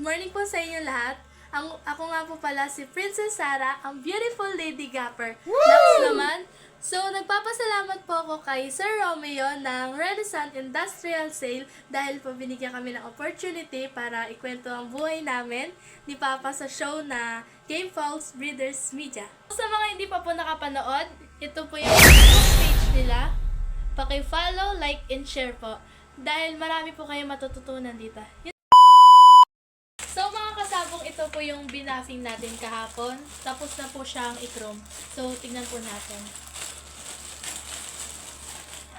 morning po sa inyo lahat. Ako nga po pala si Princess Sarah, ang beautiful lady gapper. Next naman. So, nagpapasalamat po ako kay Sir Romeo ng Renaissance Industrial Sale dahil po binigyan kami ng opportunity para ikwento ang buhay namin ni Papa sa show na Game Falls Breeders Media. Sa mga hindi pa po nakapanood, ito po yung Facebook page nila. Paki-follow, like, and share po. Dahil marami po kayong matututunan dito. So mga kasabong, ito po yung binafing natin kahapon. Tapos na po siyang i-chrome. So tignan po natin.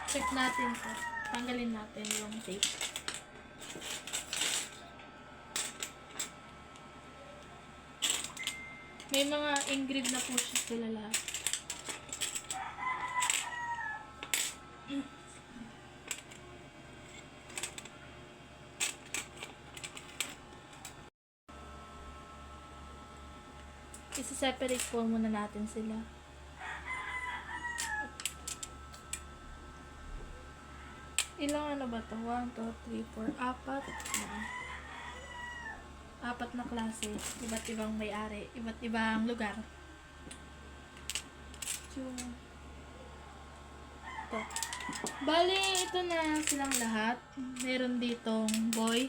Check natin po. Tanggalin natin yung tape. May mga engrave na po siya sila lahat. Isa-separate po muna natin sila. Ilang ano ba to? 1, 2, 3, 4, 4. Apat na klase. Iba't ibang may-ari. Iba't ibang lugar. Ito. Bali, ito na silang lahat. Meron ditong boy.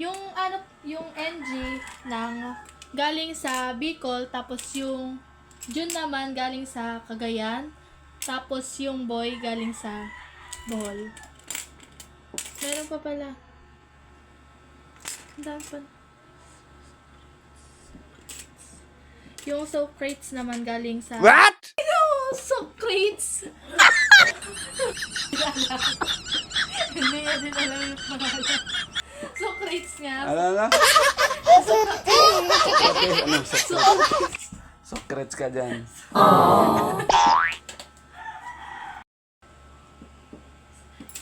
Yung NG ng galing sa Bicol, tapos yung Jun naman galing sa Cagayan, tapos yung boy galing sa Bohol. Meron pa pala. Dapat. Yung Socrates naman galing sa... What? Yung Socrates! Hindi niya din alam yung pangalan. Socrates nga. Ano? Ano? Socrates ka dyan.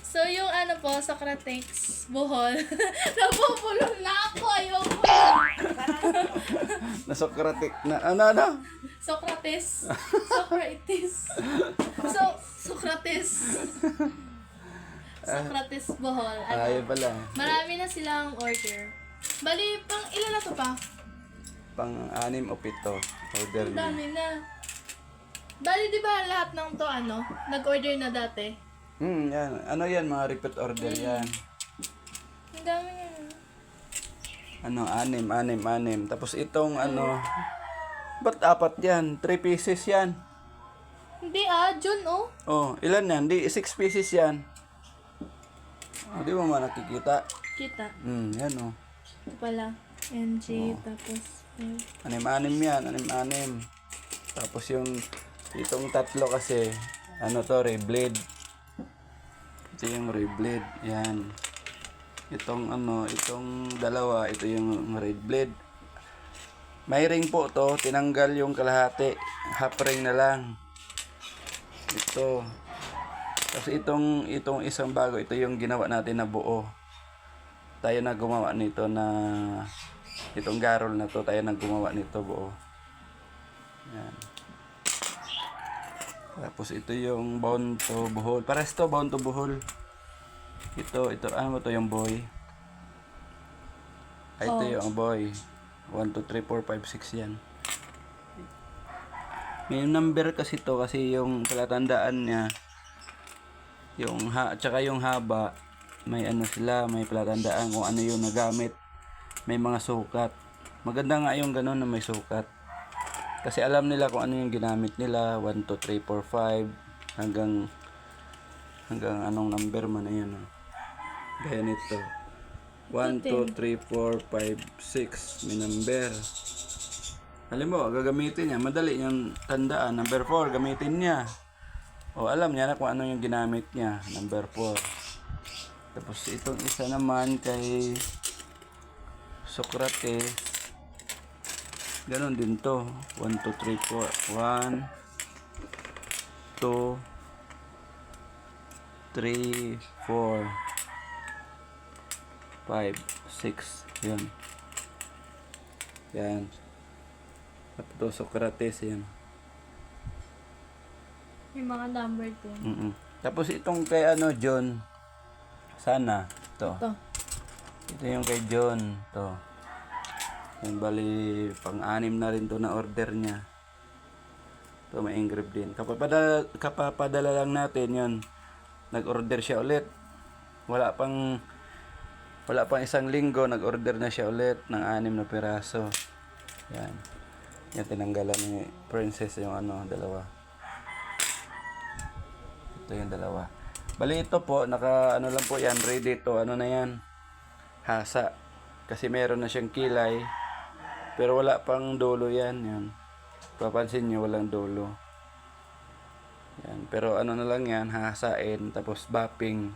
So, yung ano po, Socrates, Bohol. Nabubulong na ako. Ayoko. Na Socratic na ano? Socrates. Socrates, Bohol. Ayun pala. Marami na silang order. Bali, pang ilan na to pa? Pang-6 o 7 order Ang niya. dami na. Bali, di ba lahat ng to nag-order na dati? Yan. Ano yan? Mga repeat order yan. Ang dami nga. 6. Tapos itong ba't 4 yan? 3 pieces yan. Hindi Jun Oh, ilan yan? 6 pieces yan. Oh, di mo man nakikita? Kita. Yan Ito pala. NG, tapos... 6 yan. 6. Tapos itong 3 kasi, Ray-blade. Ito yung Ray-blade. Yan. Itong 2, ito yung red blade. May ring po to, tinanggal yung kalahati. Half ring na lang. Ito. Tapos itong isang bago, ito yung ginawa natin na buo. Tayo na gumawa nito itong garol na to, tayo na gumawa nito buo. Yan. Tapos ito yung bound to Bohol. Pares to, bound to Bohol. Ito, ano ba to yung boy? Ito yung boy. 1, 2, 3, 4, 5, 6 yan. May number kasi to, kasi yung palatandaan niya, tsaka yung haba, may may palatandaan kung ano yung nagamit. May mga sukat. Maganda nga yung ganun na may sukat. Kasi alam nila kung ano yung ginamit nila. 1, 2, 3, 4, 5 hanggang anong number man na yan. Gaya nito. 1, 2, 3, 4, 5, 6. May number. Alam mo, gagamitin niya. Madali niyang tandaan. Number 4, gamitin niya. O alam niya na kung ano yung ginamit niya. Number 4. Tapos itong isa naman kay Socrates. Ganon din to. 1, 2, 3, 4. 1, 2, 3, 4, 5, 6. Yan. Yan. Tapos Socrates yan. May mga number din. Tapos itong kay John. Sana. To. Ito. Ito yung kay John. To. Yan, bali, pang-anim na rin to na order niya. Ito, may engrave din. Kapapadala lang natin yun. Nag-order siya ulit. Wala pang isang linggo, nag-order na siya ulit ng 6 na piraso. Yan. Yan, tinanggalan ni Princess yung dalawa. Ito yung dalawa. Bali ito po, naka lang po yan, ready to, na yan, hasa. Kasi meron na siyang kilay, pero wala pang dulo yan, yan. Papansin nyo, walang dulo. Yan, pero na lang yan, hahasain, tapos bapping.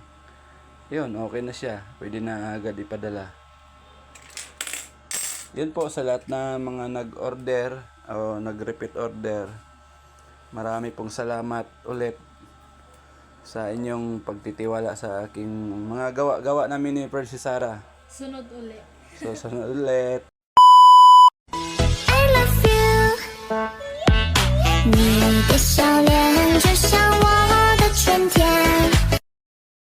Yun, okay na siya. Pwede na agad ipadala. Yun po sa lahat na mga nag-order o nag-repeat order. Marami pong salamat ulit sa inyong pagtitiwala sa aking mga gawa namin ni Princess Sarah. Sunod uli. So, sunod ulit.